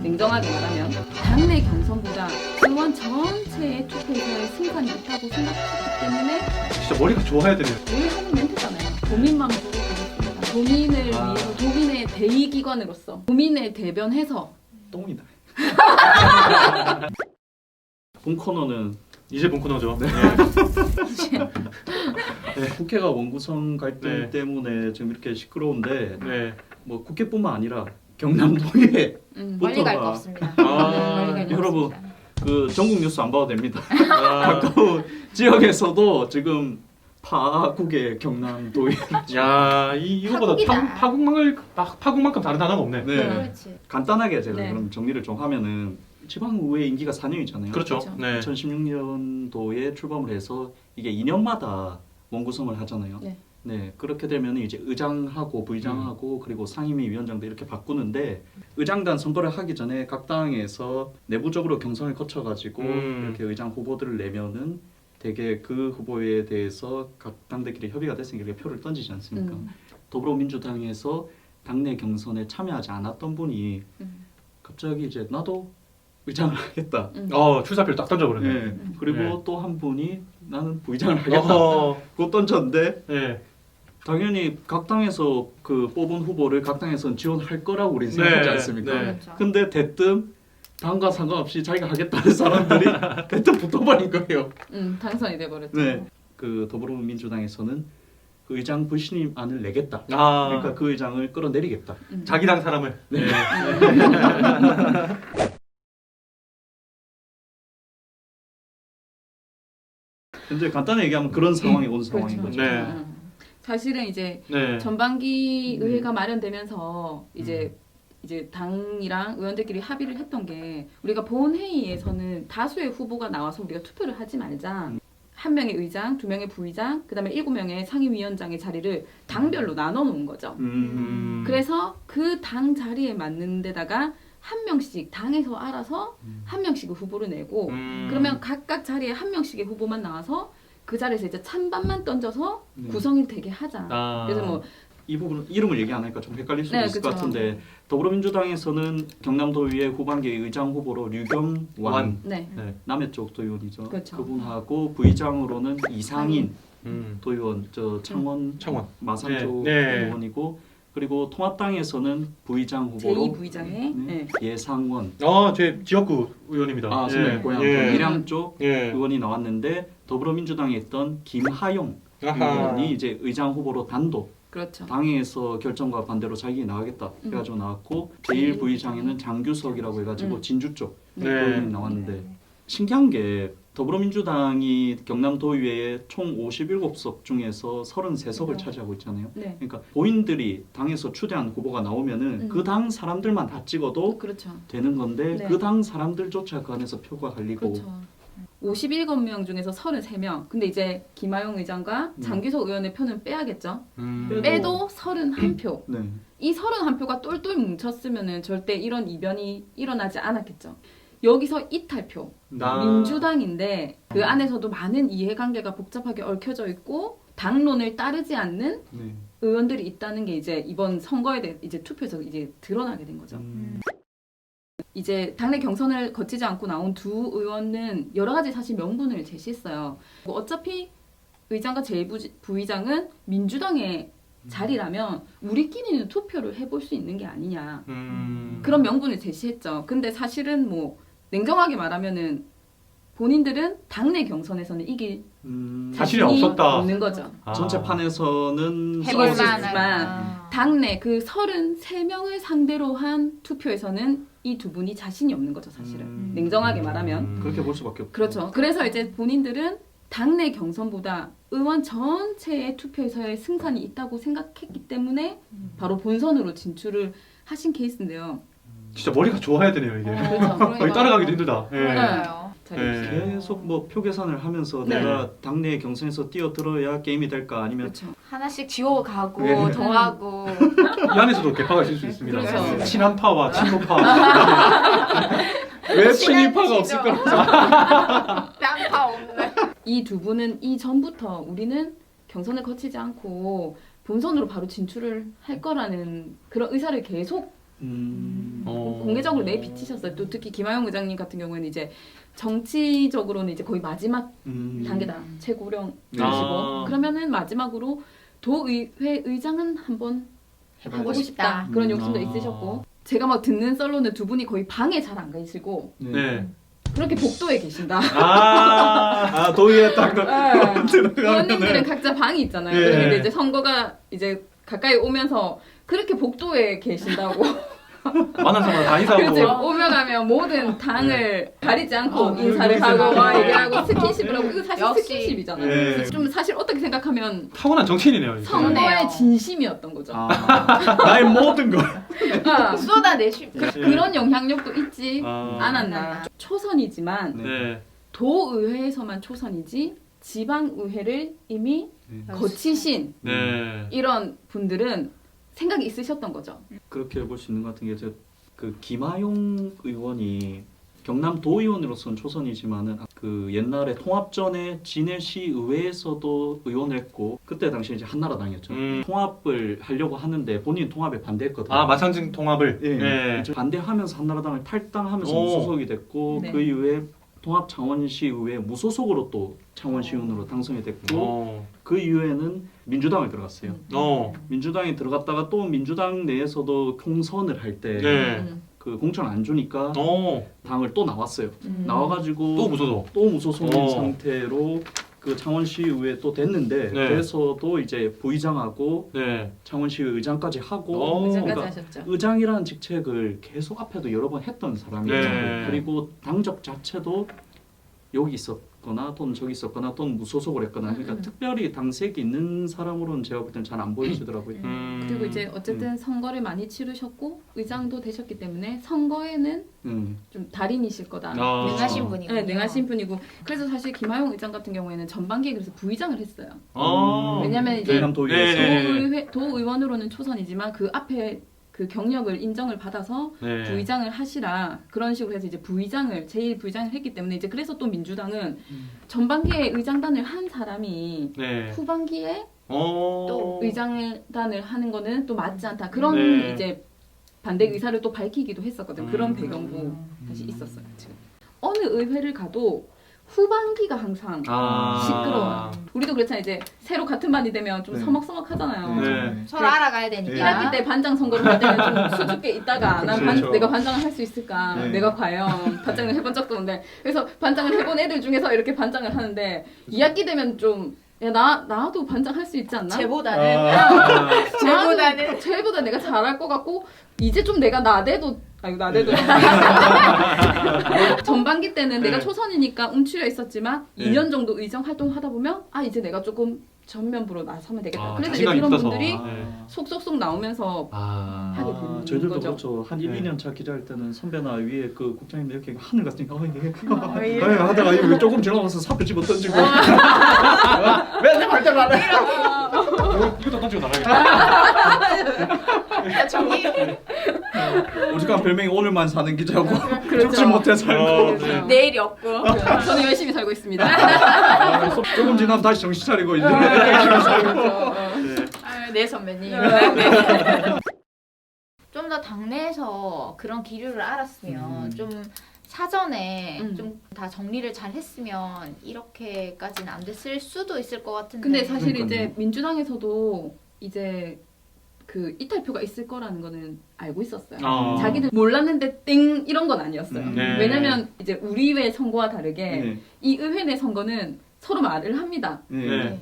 냉정하게 말하면 당내 경선보다 의원 전체의 투표에서의 승산이 있다고 생각했기 때문에 진짜 머리가 좋아야 되네요. 우리 하는 멘트잖아요. 도민만 보고 가겠습니다. 도민을 위해서 도민의 대의기관으로서 도민을 대변해서 똥이다. 본 코너는 이제 본 코너죠. 네. 국회가 원구성 갈등 네. 때문에 지금 이렇게 시끄러운데 네. 뭐 국회뿐만 아니라 경남도에 멀리 갈 거 없습니다. 아, 멀리 갈거 여러분. 없습니다. 그 전국 뉴스 안 봐도 됩니다. 아, 가까운 지역에서도 지금 파국의 경남도에 야, 이거보다 파국이다. 파국만큼 다른 단어가 없네. 네. 그렇지. 간단하게 제가 네. 그럼 정리를 좀 하면은 지방의회 임기가 4년이잖아요. 그렇죠. 그렇죠. 네. 2016년도에 출범을 해서 이게 2년마다 원구성을 하잖아요. 네. 네, 그렇게 되면 이제 의장하고 부의장하고 그리고 상임위 위원장도 이렇게 바꾸는데 의장단 선거를 하기 전에 각 당에서 내부적으로 경선을 거쳐가지고 이렇게 의장 후보들을 내면은 되게 그 후보에 대해서 각 당들끼리 협의가 됐으니까 이렇게 표를 던지지 않습니까? 더불어민주당에서 당내 경선에 참여하지 않았던 분이 갑자기 이제 나도 의장을 하겠다. 출사표를 딱 던져버렸네. 네. 그리고 네. 또 한 분이 나는 부의장을 하겠다. 어허. 그거 던졌는데 네. 당연히 각 당에서 그 뽑은 후보를 각 당에서는 지원할 거라고 우리는 생각하지 네. 않습니까? 네. 그렇죠. 근데 대뜸 당과 상관없이 자기가 하겠다는 사람들이 대뜸 붙어버린 거예요. 당선이 돼버렸죠. 네. 그 더불어민주당에서는 그 의장 불신임안을 내겠다. 아, 그러니까 그 의장을 끌어내리겠다. 자기 당 사람을. 네. 근데 간단히 얘기하면 그런 상황이 온 상황인 거죠. 네. 사실은 이제 네. 전반기 의회가 마련되면서 이제 당이랑 의원들끼리 합의를 했던 게 우리가 본회의에서는 다수의 후보가 나와서 우리가 투표를 하지 말자. 한 명의 의장, 두 명의 부의장, 그다음에 7명의 상임위원장의 자리를 당별로 나눠 놓은 거죠. 그래서 그 당 자리에 맞는 데다가 한 명씩 당에서 알아서 한 명씩 후보를 내고 그러면 각각 자리에 한 명씩의 후보만 나와서 그 자리에서 이제 찬반만 던져서 네. 구성이 되게 하자. 아. 그래서 뭐 이 부분은 이름을 얘기 안 하니까 좀 헷갈릴 수도 네, 있을 것 그쵸. 같은데 더불어민주당에서는 경남도의회 후반기 의장 후보로 류경완 네. 네. 남해 쪽 도의원이죠. 그렇죠. 그분하고 부의장으로는 이상인 도의원, 저 창원 마산 네. 쪽 네. 의원이고 그리고 통합당에서는 부의장 후보로 제2부의장의 네. 예상원 제 지역구 의원입니다. 아, 선배 고향 예. 밀양 쪽 예. 의원이 나왔는데 더불어민주당에 있던 김하용 아하. 의원이 이제 의장 후보로 단독 그렇죠. 당에서 결정과 반대로 자기 나가겠다 해가지고 나왔고 제1부의장에는 장규석이라고 해가지고 진주 쪽 네. 의원이 나왔는데 신기한 게 더불어민주당이 경남도의회에 총 57석 중에서 33석을 차지하고 있잖아요. 네. 그러니까 본인들이 당에서 추대한 후보가 나오면은 그 당 사람들만 다 찍어도 그렇죠. 되는 건데 네. 그 당 사람들조차 그 안에서 표가 갈리고 그렇죠. 57명 중에서 33명. 근데 이제 김하용 의장과 장규석 의원의 표는 빼야겠죠. 빼도 31표. 네. 이 31표가 똘똘 뭉쳤으면은 절대 이런 이변이 일어나지 않았겠죠. 여기서 이탈표. 민주당인데 그 안에서도 많은 이해관계가 복잡하게 얽혀져 있고 당론을 따르지 않는 네. 의원들이 있다는 게 이제 이번 선거에 대해 이제 투표에서 이제 드러나게 된 거죠. 이제 당내 경선을 거치지 않고 나온 두 의원은 여러 가지 사실 명분을 제시했어요. 뭐 어차피 의장과 제2부의장은 민주당의 자리라면 우리끼리는 투표를 해볼 수 있는 게 아니냐. 그런 명분을 제시했죠. 근데 사실은 뭐 냉정하게 말하면은 본인들은 당내 경선에서는 이길 자신이 자신이 없었다. 없는 거죠. 전체 판에서는 해볼 수 해볼만한. 있지만 당내 그 33명을 상대로 한 투표에서는 이 두 분이 자신이 없는 거죠, 사실은. 냉정하게 말하면. 그렇게 볼 수밖에 없죠. 그렇죠. 그래서 이제 본인들은 당내 경선보다 의원 전체의 투표에서의 승산이 있다고 생각했기 때문에 바로 본선으로 진출을 하신 케이스인데요. 진짜 머리가 좋아야 되네요 이게. 그렇죠. 따라가기도 힘들다. 예. 그러니까요. 네. 계속 뭐 표 계산을 하면서 네. 내가 당내 경선에서 뛰어들어야 게임이 될까 아니면 그렇죠. 하나씩 지워가고 네. 더하고 이 안에서도 개파가 있을 수 있습니다. 그렇죠. 친한파와 친노파. 왜 친한 친이파가 없을 지죠. 거라고 뺨파 없는. 이 두 분은 이전부터 우리는 경선을 거치지 않고 본선으로 바로 진출을 할 거라는 그런 의사를 계속 공개적으로 내비치셨어요. 또 특히 김하영 의장님 같은 경우에는 이제 정치적으로는 이제 거의 마지막 단계다. 최고령이시고 아. 그러면은 마지막으로 도의회 의장은 한번 해보고 싶다. 싶다. 그런 욕심도 아. 있으셨고 제가 막 듣는 썰로는 두 분이 거의 방에 잘 안 계시고 네. 그렇게 복도에 계신다. 아, 도의회 딱 의원님들은 각자 방이 있잖아요. 예. 그런데 이제 선거가 이제 가까이 오면서 그렇게 복도에 계신다고. 만난 사람 다 그렇지. 인사하고. 오면 가면 모든 당을 가리지 않고 아, 인사를 그렇게 하고 막 생각해요. 얘기하고 스킨십을 하고 이거 사실 역시. 스킨십이잖아요. 예. 그래서 좀 사실 어떻게 생각하면 타고난 정치인이네요. 이제. 그러네요. 선거의 진심이었던 거죠. 나의 모든 걸. 아, 쏟아내시. 그런 영향력도 있지 아. 않았나. 초선이지만 네. 도의회에서만 초선이지 지방의회를 이미 거치신 네. 이런 분들은 생각이 있으셨던 거죠. 그렇게 볼 수 있는 것 같은 게 그 김하용 의원이 경남 도의원으로서는 초선이지만은 그 옛날에 통합 전에 진해시 의회에서도 의원을 했고 그때 당시 이제 한나라당이었죠. 통합을 하려고 하는데 본인 통합에 반대했거든요. 아, 마창진 통합을. 예. 네. 반대하면서 한나라당을 탈당하면서 오. 무소속이 됐고 네. 그 이후에 통합 창원시의회 무소속으로 또 창원시의원으로 당선이 됐고 그 이후에는 민주당을 들어갔어요. 민주당에 들어갔다가 또 민주당 내에서도 총선을 할 때 네. 그 공천 안 주니까 당을 또 나왔어요. 음. 나와가지고 또 무소속. 또 무소속인 어. 상태로 그 창원시의회 또 됐는데 네. 그래서도 이제 부의장하고 네. 창원시 의장까지 하고 의장까지 그러니까 하셨죠. 의장이라는 직책을 계속 앞에도 여러 번 했던 사람이에요. 네. 그리고 당적 자체도 여기 있었거나 또는 저기 있었거나 또는 무소속을 했거나 그러니까 특별히 당색이 있는 사람으로는 제가 볼 때는 잘 안 보이시더라고요. 그리고 이제 어쨌든 선거를 많이 치르셨고 의장도 되셨기 때문에 선거에는 좀 달인이실 거다. 능하신 분이고. 네, 능하신 분이고 그래서 사실 김하용 의장 같은 경우에는 전반기에 그래서 부의장을 했어요. 왜냐면 이제 경남 도의회에서 도의원으로는 초선이지만 그 앞에 그 경력을 인정을 받아서 네. 부의장을 하시라 그런 식으로 해서 이제 부의장을 제일 부의장을 했기 때문에 이제 그래서 또 민주당은 전반기에 의장단을 한 사람이 네. 후반기에 또 또 의장단을 하는 거는 또 맞지 않다 그런 네. 이제 반대 의사를 또 밝히기도 했었거든요. 그런 배경도 다시 있었어요. 지금. 어느 의회를 가도 후반기가 항상 시끄러워요. 우리도 그렇잖아요. 이제 새로 같은 반이 되면 좀 네. 서먹서먹하잖아요. 네. 서로 알아가야 되니까. 1학기 때 반장 선거를 할 때는 좀 수줍게 있다가 난 그렇죠. 내가 반장을 할 수 있을까? 네. 내가 과연 반장을 해본 적도 없는데 그래서 반장을 해본 애들 중에서 이렇게 반장을 하는데 2학기 되면 좀 야, 나도 반장 할 수 있지 않나? 쟤보다는 쟤보다 내가 잘할 것 같고 이제 좀 내가 나대도 전반기 때는 내가 네. 초선이니까 움츠려 있었지만 네. 2년 정도 의정 활동하다 보면 아 이제 내가 조금 전면부로 나서면 되겠다. 그래서 이제 자신감이 그런 붙어서. 분들이 네. 속속속 나오면서 하게 되는 저희들도 거죠. 그렇죠. 한 1, 네. 2년 차 기자할 때는 선배나 위에 그 국장님 이렇게 하늘 같으니까 이게 예. 하다가 이거 조금 지나가서 사표 집어 던지고 왜내 말대로 안 해? 이것도 던지고 나가겠다. 정리. 오직한 별명이 오늘만 사는 기자고 그렇죠. 죽지 못해 살고 그렇죠. 내일이 없고. 저는 열심히 살고 있습니다. 조금 지나면 다시 정신 차리고 이제 그렇죠. 네 선배님. 좀 더 당내에서 그런 기류를 알았으면 좀 사전에 좀 다 정리를 잘 했으면 이렇게까지는 안 됐을 수도 있을 것 같은데. 근데 사실 그러니까요. 이제 민주당에서도 이제 그 이탈표가 있을 거라는 거는 알고 있었어요. 자기들 몰랐는데 땡 이런 건 아니었어요. 네. 왜냐면 이제 우리회 선거와 다르게 네. 이 의회 내 선거는 서로 말을 합니다. 네.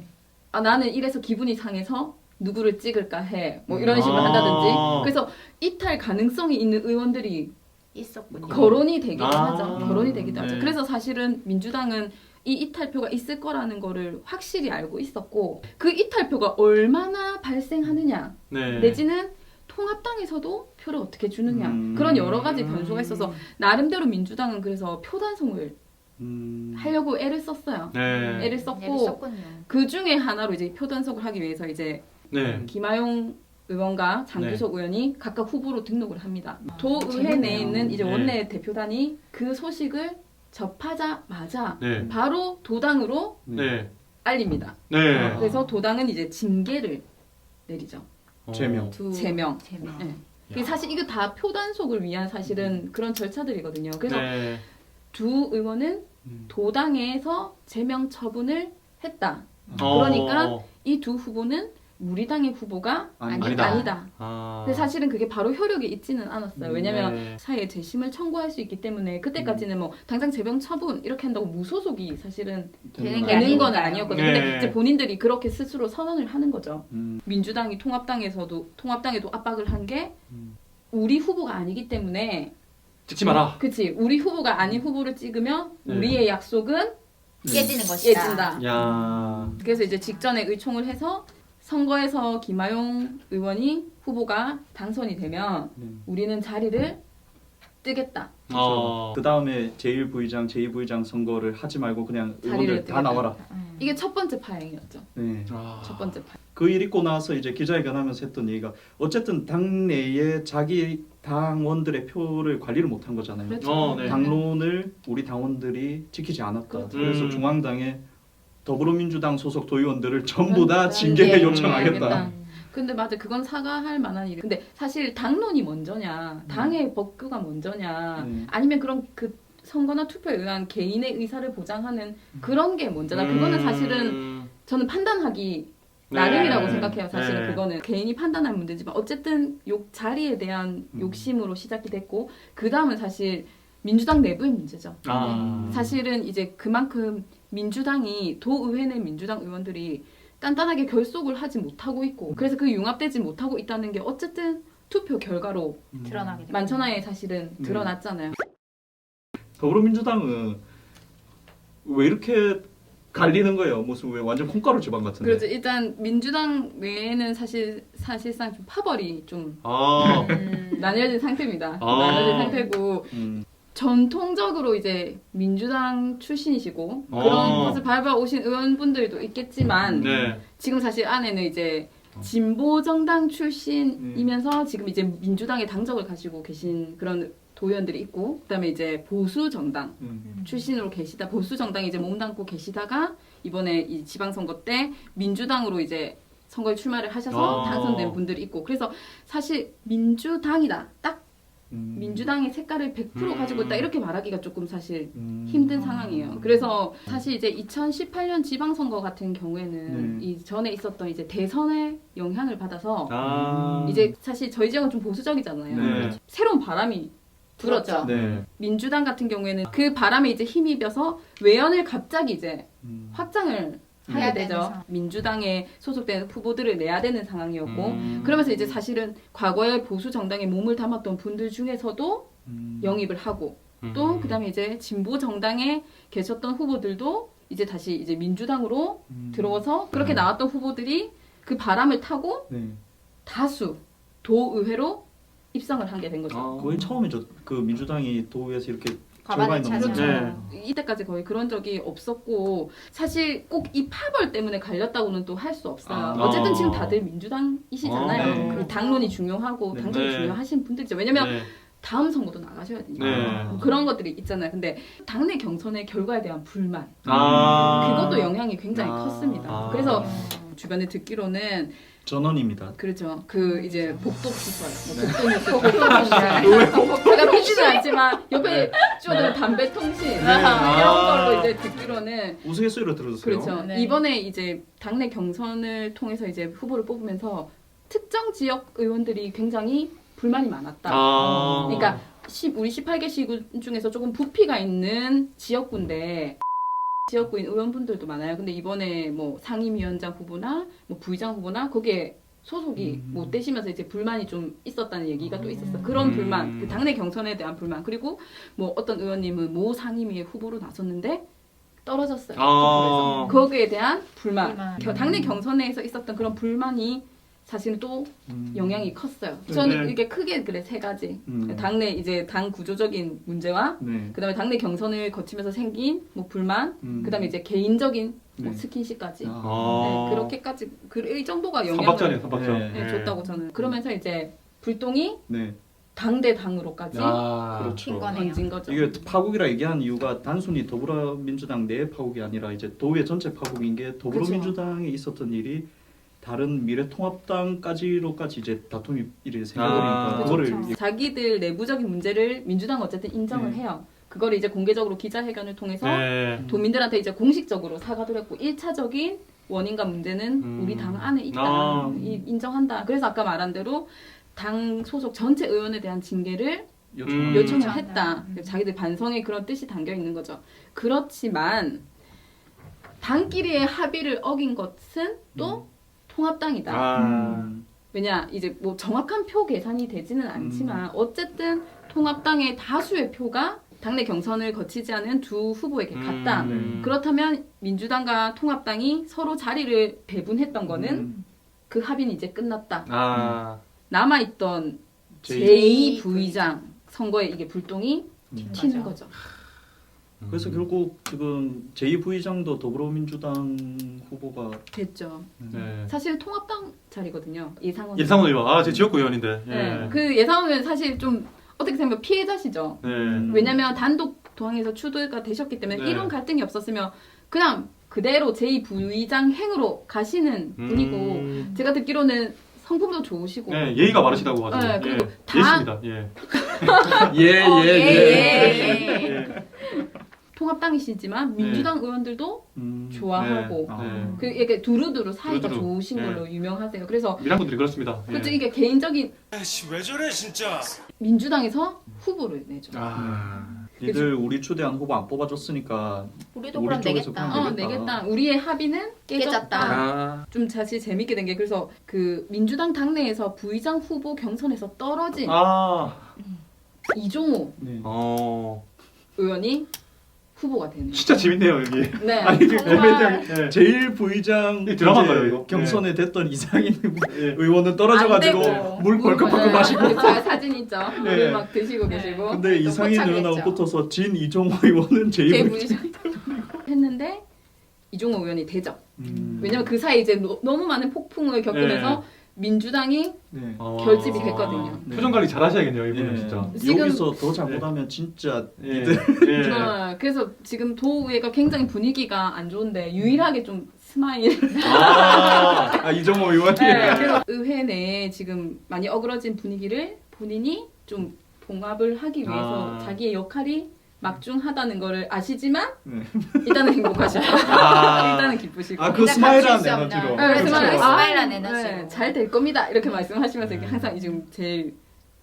아 나는 이래서 기분이 상해서 누구를 찍을까 해. 뭐 이런 식으로 한다든지. 그래서 이탈 가능성이 있는 의원들이 있었군요. 거론이 되기도 하죠. 거론이 되기도 하죠. 네. 그래서 사실은 민주당은 이 이탈표가 있을 거라는 거를 확실히 알고 있었고 그 이탈표가 얼마나 발생하느냐 네. 내지는 통합당에서도 표를 어떻게 주느냐 그런 여러 가지 변수가 있어서 나름대로 민주당은 그래서 표단송을 하려고 애를 썼어요. 네. 애를 썼고 썼군요. 그 중에 하나로 이제 표단속을 하기 위해서 이제 네. 김하용 의원과 장주석 의원이 각각 후보로 등록을 합니다. 도의회 재밌네요. 내에 있는 이제 네. 원내 대표단이 그 소식을 접하자마자 네. 바로 도당으로 네. 알립니다. 네. 그래서 도당은 이제 징계를 내리죠. 제명. 제명. 재명. 네. 그게 사실 이거 다 표단속을 위한 사실은 그런 절차들이거든요. 그래서 네. 두 의원은 음. 도당에서 제명 처분을 했다. 어. 그러니까 이 두 후보는 우리 당의 후보가 아니다. 아니다. 아. 근데 사실은 그게 바로 효력이 있지는 않았어요. 왜냐면 네. 사회에 재심을 청구할 수 있기 때문에 그때까지는 뭐 당장 제명 처분 이렇게 한다고 무소속이 사실은 되는 게 되는 건 아니니까요. 아니었거든요. 네. 근데 이제 본인들이 그렇게 스스로 선언을 하는 거죠. 음. 민주당이 통합당에도 압박을 한 게 음. 우리 후보가 아니기 때문에 찍지 마라. 그치 우리 후보가 아닌 후보를 찍으면 네. 우리의 약속은 깨지는 것이다. 깨진다. 야. 그래서 이제 직전에 의총을 해서 선거에서 김하용 의원이 후보가 당선이 되면 우리는 자리를 뜨겠다. 그 다음에 제1부의장, 제2부의장 선거를 하지 말고 그냥 자리를 의원들 다 뜨겠다. 나와라. 이게 첫 번째 파행이었죠. 네. 아. 첫 번째 파행. 그 일 있고 나서 이제 기자회견하면서 했던 얘기가 어쨌든 당내에 자기 당원들의 표를 관리를 못한 거잖아요. 그렇죠. 네. 당론을 우리 당원들이 지키지 않았다. 그렇죠. 그래서 중앙당에 더불어민주당 소속 도의원들을 전부 다 그러니까. 징계 예, 요청하겠다. 알겠다. 근데 맞아 그건 사과할 만한 일이. 근데 사실 당론이 먼저냐, 당의 법규가 먼저냐, 아니면 그런 그 선거나 투표에 의한 개인의 의사를 보장하는 그런 게 먼저다. 그거는 사실은 저는 판단하기 나름이라고 네. 생각해요. 사실은 네. 그거는 개인이 판단할 문제지만 어쨌든 자리에 대한 욕심으로 시작이 됐고 그 다음은 사실 민주당 내부의 문제죠. 아. 사실은 이제 그만큼 민주당이 도의회 내 민주당 의원들이 단단하게 결속을 하지 못하고 있고 그래서 그 융합되지 못하고 있다는 게 어쨌든 투표 결과로 드러나게 되고. 만천하에 사실은 네. 드러났잖아요. 더불어민주당은 왜 이렇게 갈리는 거예요? 무슨 왜 완전 콩가루 지방 같은데? 그렇죠. 일단 민주당 외에는 사실상 좀 파벌이 좀 아. 나뉘어진 상태입니다. 아. 나뉘어진 상태고 음. 전통적으로 이제 민주당 출신이시고 어. 그런 것을 밟아오신 의원분들도 있겠지만 네. 지금 사실 안에는 이제 진보 정당 출신이면서 지금 이제 민주당의 당적을 가지고 계신 그런 도의원들이 있고 그다음에 이제 보수 정당 출신으로 계시다 보수 정당에 이제 몸담고 계시다가 이번에 이 지방선거 때 민주당으로 이제 선거에 출마를 하셔서 아. 당선된 분들이 있고 그래서 사실 민주당이다 딱 민주당의 색깔을 100% 가지고 있다 이렇게 말하기가 조금 사실 힘든 상황이에요. 그래서 사실 이제 2018년 지방선거 같은 경우에는 이 전에 있었던 이제 대선의 영향을 받아서 아. 이제 사실 저희 지역은 좀 보수적이잖아요. 네. 새로운 바람이 불었죠. 네. 민주당 같은 경우에는 그 바람에 이제 힘입어서 외연을 갑자기 이제 확장을 하게 해야 되죠. 되면서. 민주당에 소속된 후보들을 내야 되는 상황이었고 그러면서 이제 사실은 과거에 보수 정당에 몸을 담았던 분들 중에서도 영입을 하고 또 그다음에 이제 진보 정당에 계셨던 후보들도 이제 다시 이제 민주당으로 들어와서 그렇게 나왔던 후보들이 그 바람을 타고 네. 다수 도의회로 입성을 하게 된 거죠. 아. 거의 처음이죠. 그 민주당이 도의회에서 이렇게 과반을 절반이 넘는 차지하죠. 네. 이때까지 거의 그런 적이 없었고 사실 꼭 이 파벌 때문에 갈렸다고는 또 할 수 없어요. 아. 어쨌든 지금 다들 민주당이시잖아요. 아, 네. 그 당론이 중요하고 네. 당정이 네. 중요하신 분들이죠. 왜냐면 네. 다음 선거도 나가셔야 되니까 네. 뭐 그런 것들이 있잖아요. 근데 당내 경선의 결과에 대한 불만 아. 그것도 영향이 굉장히 아. 컸습니다. 아. 그래서 주변에 듣기로는 전원입니다. 그렇죠. 그 이제 복도 시설, 네. 복도 뉴스, 제가 피지는 않지만 옆에 쪼들 담배 통신 이런 걸로 이제 듣기로는 우스갯소리로 들어주세요. 그렇죠. 네. 이번에 이제 당내 경선을 통해서 이제 후보를 뽑으면서 특정 지역 의원들이 굉장히 불만이 많았다. 아. 그러니까 우리 18개 시군 중에서 조금 부피가 있는 지역구인데 지역구인 의원분들도 많아요. 근데 이번에 뭐 상임위원장 후보나 뭐 부의장 후보나 거기에 소속이 못 되시면서 이제 불만이 좀 있었다는 얘기가 또 있었어. 그런 불만, 그 당내 경선에 대한 불만. 그리고 뭐 어떤 의원님은 모 상임위의 후보로 나섰는데 떨어졌어요. 아. 투표에서. 거기에 대한 불만. 불만. 당내 경선에서 있었던 그런 불만이 사실은 또 영향이 컸어요. 저는 네. 이게 크게 그래 세 가지. 당내 이제 당 구조적인 문제와 네. 그다음에 당내 경선을 거치면서 생긴 뭐 불만, 그다음에 이제 개인적인 뭐 네. 스킨십까지. 아. 네, 그렇게까지 이 정도가 삼박자네요, 영향을 삼박자. 네, 줬다고 저는. 그러면서 이제 불똥이 네. 당대 당으로까지 아. 그렇죠. 킨 거네요. 던진 거죠. 이게 파국이라 얘기한 이유가 단순히 더불어민주당 내 파국이 아니라 이제 도의회 전체 파국인 게 더불어민주당에 있었던 일이 다른 미래통합당까지로까지 이제 다툼이 이렇게 생겨버리니까 아, 그거를 그렇죠. 자기들 내부적인 문제를 민주당 어쨌든 인정을 네. 해요. 그걸 이제 공개적으로 기자회견을 통해서 네. 도민들한테 이제 공식적으로 사과도 했고 1차적인 원인과 문제는 우리 당 안에 있다. 아. 인정한다. 그래서 아까 말한 대로 당 소속 전체 의원에 대한 징계를 요청을 요청을 요청한다. 했다. 자기들 반성의 그런 뜻이 담겨 있는 거죠. 그렇지만 당끼리의 합의를 어긴 것은 또 통합당이다. 아. 왜냐 이제 뭐 정확한 표 계산이 되지는 않지만 어쨌든 통합당의 다수의 표가 당내 경선을 거치지 않은 두 후보에게 갔다. 그렇다면 민주당과 통합당이 서로 자리를 배분했던 거는 그 합의는 이제 끝났다. 아. 남아있던 제2 제2부의장 선거에 이게 불똥이 튀는 맞아. 거죠. 그래서 결국 지금 제2부의장도 더불어민주당 후보가 됐죠. 네. 사실 통합당 자리거든요. 예상원. 예상원 의원. 아, 제 지역구 의원인데. 예. 네. 그 예상원은 사실 좀 어떻게 생각하면 피해자시죠. 네. 왜냐면 단독 도항에서 추도가 되셨기 때문에 네. 이런 갈등이 없었으면 그냥 그대로 제2부의장 행으로 가시는 분이고 제가 듣기로는 성품도 좋으시고 네, 예의가 바르시다고 하죠. 네, 그리고 예. 다- 예십니다. 예. 예. 통합당이시지만 민주당 의원들도 좋아하고 네. 그 이게 두루두루 사이가 두루두루. 좋으신 네. 걸로 유명하세요. 그래서 미란 분들이 그렇습니다. 예. 그렇죠. 이게 개인적인 아이씨 왜 저래 진짜. 민주당에서 후보를 내죠. 아. 니들 우리 추대한 후보 안 뽑아줬으니까 우리도 우리 그럼 쪽에서 내겠다. 그냥 내겠다. 우리의 합의는 깨졌다. 깨졌다. 아. 좀 사실 재밌게 된 게 그래서 그 민주당 당내에서 부의장 후보 경선에서 떨어진 아. 이종호 네. 의원이 후보가 되는. 진짜 재밌네요, 여기. 네. 아니 이게 정말. 네. 제1부의장 이 드라마인가요, 이거? 경선에 됐던 이상인 예. 의원은 안 떨어져가지고 되고. 물 벌컥벌컥 마시고 저 사진 있죠. 네. 물 막 드시고 계시고. 근데 또 이상인 포착했죠. 의원하고 붙어서 진 이종호 의원은 제 제2부의장 부의장 했는데 이종호 의원이 되죠. 왜냐면 그 사이 이제 너무 많은 폭풍을 겪으면서 민주당이 네. 결집이 됐거든요. 네. 표정 관리 잘 하셔야겠네요, 이분은 예. 진짜. 지금- 여기서 더 잘못하면 진짜 예. 니들 예. 그래서 지금 도의회가 굉장히 분위기가 안 좋은데 유일하게 좀 스마일. 아 이종호 의원이 네, 그래서 의회 내에 지금 많이 어그러진 분위기를 본인이 좀 봉합을 하기 위해서 아. 자기의 역할이 막중하다는 거를 아시지만 네. 일단은 행복하시고 아. 일단은 기쁘시고 아, 그 일단 스마일한 감출 수 없는. 에너지로. 네, 그렇죠. 스마일. 스마일한 에너지로. 잘 될 겁니다 이렇게 말씀하시면서 네. 이렇게 항상 지금 제일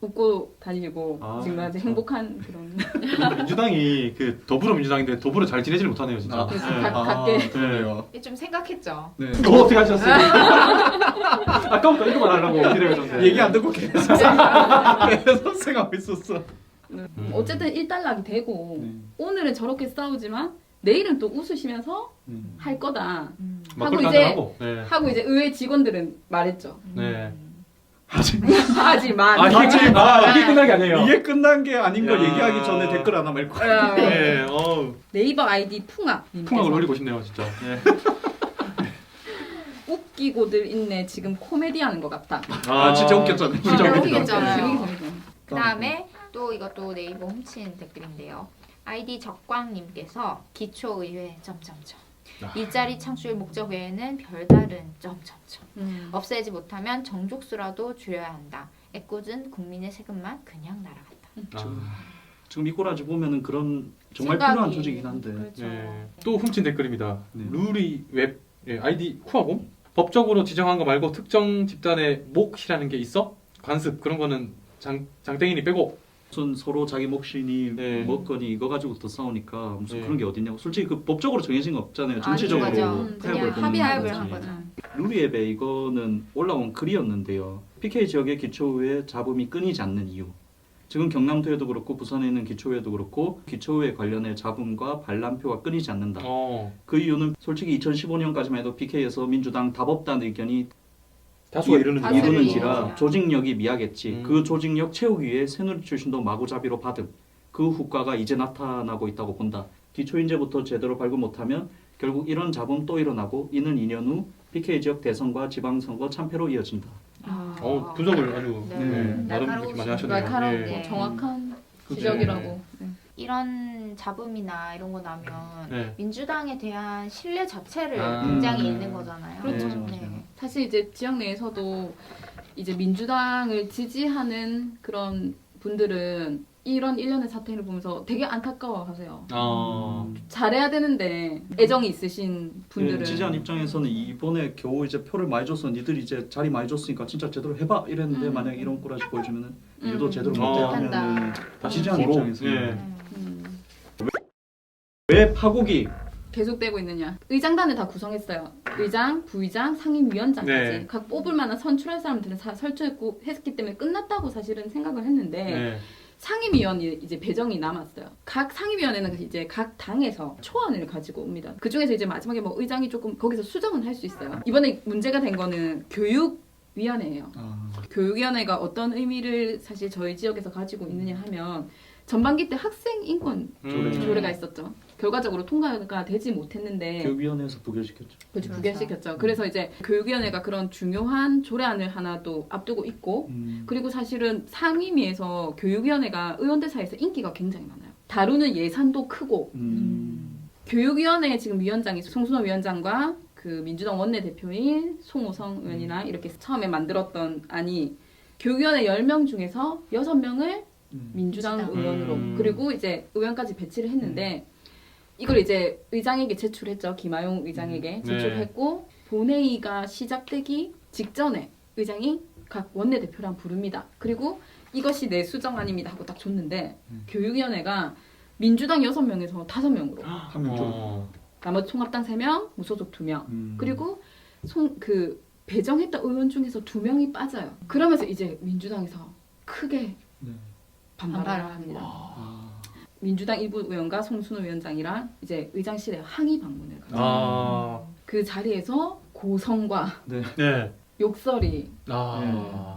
웃고 다니고 아, 지금 아주 그렇죠. 행복한 그런 민주당이 그 더불어민주당인데 더불어 잘 지내지를 못하네요, 진짜. 아, 그래서 예. 각계. 그래요. 좀 생각했죠. 네. 그거 어떻게 하셨어요? 아까부터 이거 말하려고 기대해줬는데. 얘기 안 듣고 계속 생각하고 있었어. 어쨌든 일단락이 되고 네. 오늘은 저렇게 싸우지만 내일은 또 웃으시면서 네. 할 거다 막걸리 이제- 한잔하고. 네. 하고 이제 의회 직원들은 말했죠. 네. 하지만 이게 끝난 게 아니에요. 이게 끝난 게 아닌 걸 야. 얘기하기 전에 댓글 하나 말고. 예, 네이버 아이디 풍악 풍악을 올리고 싶네요, 진짜. 예. 웃기고들 있네 지금 코미디 하는 것 같다. 아 진짜 웃겼잖아요. 진짜 웃기다. 웃기겠잖아요. 재밌게. 그 다음에 또 이것도 네이버 훔친 댓글인데요. 아이디 적광님께서 기초의회 점점점 일자리 창출 목적 외에는 별다른 점점점 없애지 못하면 정족수라도 줄여야 한다. 애꿎은 국민의 세금만 그냥 날아간다. 지금 이 꼬라지 보면은 그런 정말 생각이- 필요한 조직이긴 한데. 그렇죠. 네. 또 훔친 댓글입니다. 네. 루리 웹 아이디 쿠아곰 법적으로 지정한 거 말고 특정 집단의 몫이라는 게 있어? 관습 그런 거는 장땡이니 빼고. 무슨 서로 자기 몫이니 네. 먹거니 이거 가지고 또 싸우니까 무슨 네. 그런 게 어딨냐고. 솔직히 그 법적으로 정해진 거 없잖아요. 전체적으로 맞아. 타협을 그냥 보는 합의한 거지. 한 거죠. 루리앱에 이거는 올라온 글이었는데요. PK 지역의 기초의회 잡음이 끊이지 않는 이유. 지금 경남도에도 그렇고 부산에 있는 기초의회도 그렇고 기초의회 관련해 잡음과 반란표가 끊이지 않는다. 그 이유는 솔직히 2015년까지만 해도 PK에서 민주당 답없다는 의견이 다수가 이르는 다수를 이루는지라 이루는지라. 조직력이 미약했지. 음. 그 조직력 채우기 위해 새누리 출신도 마구잡이로 받음. 그 후과가 이제 나타나고 있다고 본다. 기초인재부터 제대로 발굴 못하면 결국 이런 잡음 또 일어나고 이는 2년 후 PK 지역 대선과 지방선거 참패로 이어진다. 분석을 아주 네. 나름 날카로우시네. 이렇게 많이 하셨네요. 날카롭고 예. 정확한 그죠. 지적이라고. 네. 이런 잡음이나 이런 거 나면 네. 민주당에 대한 신뢰 자체를 아. 굉장히 잃는 거잖아요. 그렇죠. 네, 네. 맞아요. 사실 이제 지역 내에서도 이제 민주당을 지지하는 그런 분들은 이런 일련의 사태를 보면서 되게 안타까워하세요. 잘해야 되는데 애정이 있으신 분들은 예, 지지한 입장에서는 이번에 겨우 이제 표를 많이 줬어. 니들이 이제 자리 많이 줬으니까 진짜 제대로 해봐 이랬는데 만약 이런 꼬라지 보여주면은 일도 제대로 못해 하면은 지지한 부러워. 입장에서 예. 왜 파국이 계속되고 있느냐. 의장단을 다 구성했어요. 의장, 부의장, 상임위원장까지 네. 각 뽑을 만한 선출할 사람들은 다 설정했고 했기 때문에 끝났다고 사실은 생각을 했는데 네. 상임위원이 이제 배정이 남았어요. 각 상임위원회는 이제 각 당에서 초안을 가지고 옵니다. 그 중에서 이제 마지막에 뭐 의장이 조금 거기서 수정은 할 수 있어요. 이번에 문제가 된 거는 교육위원회예요. 교육위원회가 어떤 의미를 사실 저희 지역에서 가지고 있느냐 하면 전반기 때 학생 인권 조례가 있었죠. 결과적으로 통과가 되지 못했는데 교육위원회에서 부결시켰죠. 그렇죠. 부결시켰죠. 그래서 이제 교육위원회가 그런 중요한 조례안을 하나 또 앞두고 있고 그리고 사실은 상임위에서 교육위원회가 의원들 사이에서 인기가 굉장히 많아요. 다루는 예산도 크고 교육위원회 지금 위원장이 송순호 위원장과 그 민주당 원내대표인 송호성 의원이랑 이렇게 처음에 만들었던 안이 교육위원회 10명 중에서 6명을 민주당 의원으로 그리고 이제 의원까지 배치를 했는데 이걸 이제 의장에게 제출했죠. 김하용 의장에게 제출했고 본회의가 시작되기 직전에 의장이 각 원내대표랑 부릅니다. 그리고 이것이 내 수정안입니다 하고 딱 줬는데 교육위원회가 민주당 6명에서 5명으로 한 명 좀. 나머지 통합당 3명, 무소속 2명 그리고 그 배정했던 의원 중에서 2명이 빠져요. 그러면서 이제 민주당에서 크게 반발을 합니다. 민주당 일부 의원과 송순호 위원장이랑 이제 의장실에 항의 방문을 가져요. 그 자리에서 고성과 네. 욕설이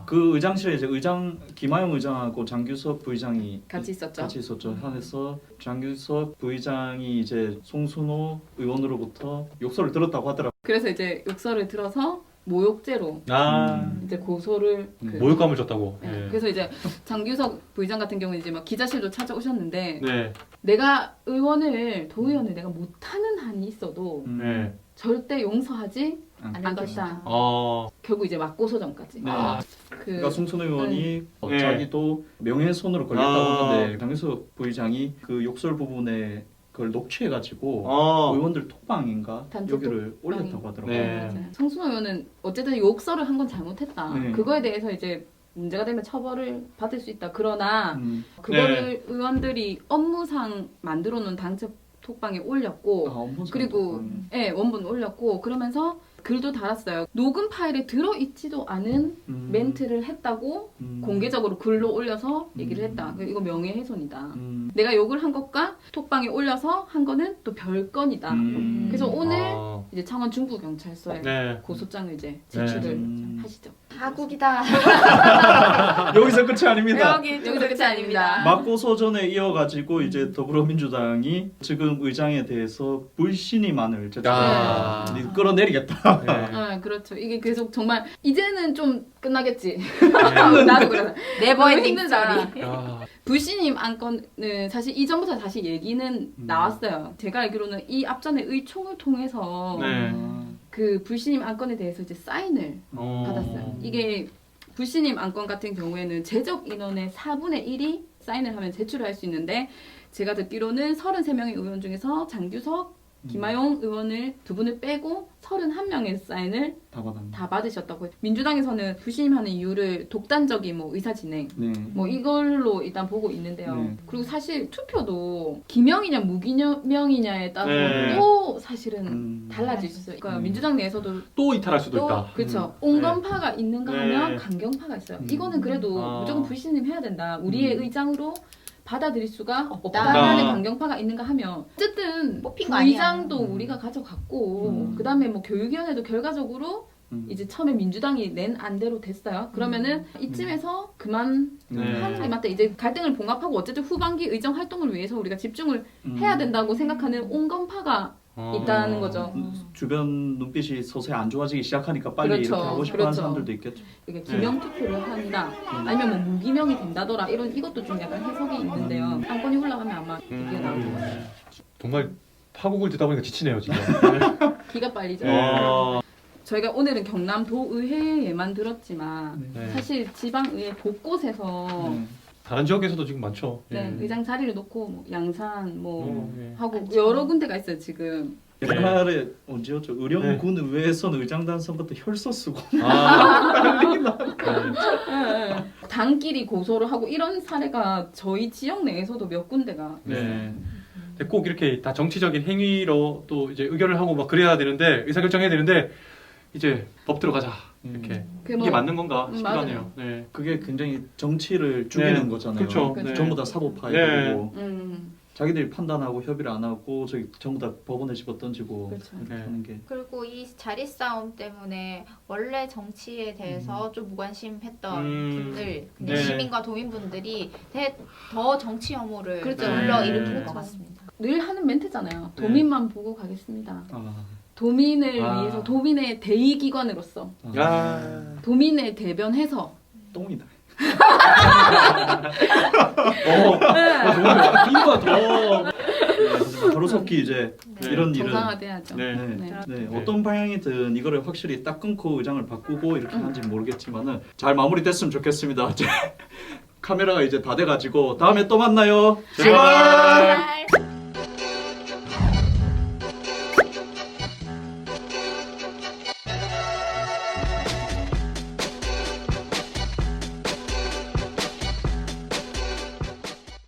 그 의장실에 이제 의장 김하영 의장하고 장규석 부의장이 같이 있었죠. 같이 있었죠. 하면서 장규석 부의장이 이제 송순호 의원으로부터 욕설을 들었다고 하더라고요. 그래서 이제 욕설을 들어서 모욕죄로 이제 고소를 모욕감을 줬다고. 네. 예. 그래서 이제 장규석 부의장 같은 경우는 이제 막 기자실도 찾아오셨는데 네. 내가 도의원을 내가 못하는 한이 있어도 네. 절대 용서하지 않겠다. 결국 이제 맞고소전까지. 네. 그러니까 송순호 의원이 네. 자기도 명예훼손으로 걸렸다고 하는데 장규석 부의장이 그 욕설 부분에 그걸 녹취해가지고 의원들 톡방인가 단체 여기를 올렸다고 하더라고요. 네. 맞아요. 송순호 의원은 어쨌든 욕설을 한 건 잘못했다. 네. 그거에 대해서 이제 문제가 되면 처벌을 받을 수 있다. 그러나 그거를 의원들이 업무상 만들어 놓은 단체 톡방에 올렸고 그리고 원본 올렸고 그러면서 글도 달았어요. 녹음 파일에 들어있지도 않은 멘트를 했다고 공개적으로 글로 올려서 얘기를 했다. 이거 명예훼손이다. 내가 욕을 한 것과 톡방에 올려서 한 거는 또 별건이다. 그래서 오늘 이제 창원 중부경찰서에 고소장을 이제 제출을 하시죠. 파국이다. 여기서 끝이 아닙니다. 여기서 끝이 아닙니다. 맞고소전에 이어가지고 이제 더불어민주당이 지금 의장에 대해서 불신임안을 끌어내리겠다. 그렇죠. 이게 계속 정말 이제는 좀 끝나겠지. 네. 나도 그래. 네버엔딩 힘들다. 스토리. 불신임 안건은 사실 이전부터 다시 얘기는 나왔어요. 제가 알기로는 이 앞전에 의총을 통해서 그 불신임 안건에 대해서 이제 사인을 받았어요. 이게 불신임 안건 같은 경우에는 제적 인원의 4분의 1이 사인을 하면 제출을 할 수 있는데 제가 듣기로는 33명의 의원 중에서 장규석, 김하용 의원을 2분을 빼고 31명의 사인을 다 받으셨다고 해요. 민주당에서는 불신임하는 이유를 독단적인 뭐 의사 진행 뭐 이걸로 일단 보고 있는데요. 그리고 사실 투표도 기명이냐 무기명이냐에 따라서 또 사실은 달라질 수 있어요. 그러니까 민주당 내에서도 또 이탈할 수도 있다. 그렇죠. 온건파가 있는가 하면 강경파가 있어요. 이거는 그래도 무조건 불신임 해야 된다. 우리의 의장으로 받아들일 수가 없다라는 강경파가 있는가 하면 어쨌든 뽑힌 거 아니야. 의장도 우리가 가져갔고 그다음에 뭐 교육위원회도 결과적으로 이제 처음에 민주당이 낸 안대로 됐어요. 그러면은 이쯤에서 그만 하는 게 맞다. 이제 갈등을 봉합하고 어쨌든 후반기 의정 활동을 위해서 우리가 집중을 해야 된다고 생각하는 온건파가 있다는 거죠. 주변 눈빛이 서서히 안 좋아지기 시작하니까 빨리 그렇죠. 이렇게 하고 싶어하는 사람들도 있겠죠. 이게 기명 투표를 한다, 아니면 뭐 무기명이 된다더라 이것도 좀 약간 해석이 있는데요. 안건이 올라가면 아마 이게 나올 것 같아요. 정말 파국을 듣다 보니까 지치네요, 진짜. 기가 빨리죠. 저희가 오늘은 경남도의회에만 들었지만 네. 사실 지방의회 곳곳에서 다른 지역에서도 지금 많죠. 네, 의장 자리를 놓고 뭐 양산 뭐 예. 하고 많죠. 여러 군데가 있어요 지금. 옛날에 언제였죠? 의령군 의회에서는 의장단 선거 때 혈서 쓰고 아, 당끼리 고소를 하고 이런 사례가 저희 지역 내에서도 몇 군데가 네. 근데 꼭 이렇게 다 정치적인 행위로 또 이제 의결을 하고 막 그래야 되는데 의사결정해야 되는데 이제 법 들어가자 이렇게 그게 이게 뭐- 맞는 건가 싶기도 맞아요. 하네요. 네. 그게 굉장히 정치를 죽이는 네, 거잖아요. 그렇죠. 네. 전부 다 사법화해버리고 음, 자기들이 판단하고 협의를 안 하고 저기 전부 다 법원에 집어 던지고 그렇죠. 이렇게 네. 하는 게 그리고 이 자리 싸움 때문에 원래 정치에 대해서 좀 무관심했던 분들, 근데 네. 시민과 도민분들이 더 정치 혐오를 그렇죠. 불러일으키는 네. 것 같습니다. 늘 하는 멘트잖아요. 네. 도민만 보고 가겠습니다. 아, 도민을 아. 위해서 도민의 대의기관으로서 아. 도민을 대변해서 똥이다. 이거 더 네, 가로속히 이제 네. 이런 일은 정상화돼야죠. 네. 네. 네. 네, 네. 어떤 방향이든 이거를 확실히 딱 끊고 의장을 바꾸고 이렇게 하는지 모르겠지만은 잘 마무리됐으면 좋겠습니다. 이제 카메라가 이제 다 돼가지고 다음에 또 만나요. 제발. 제발.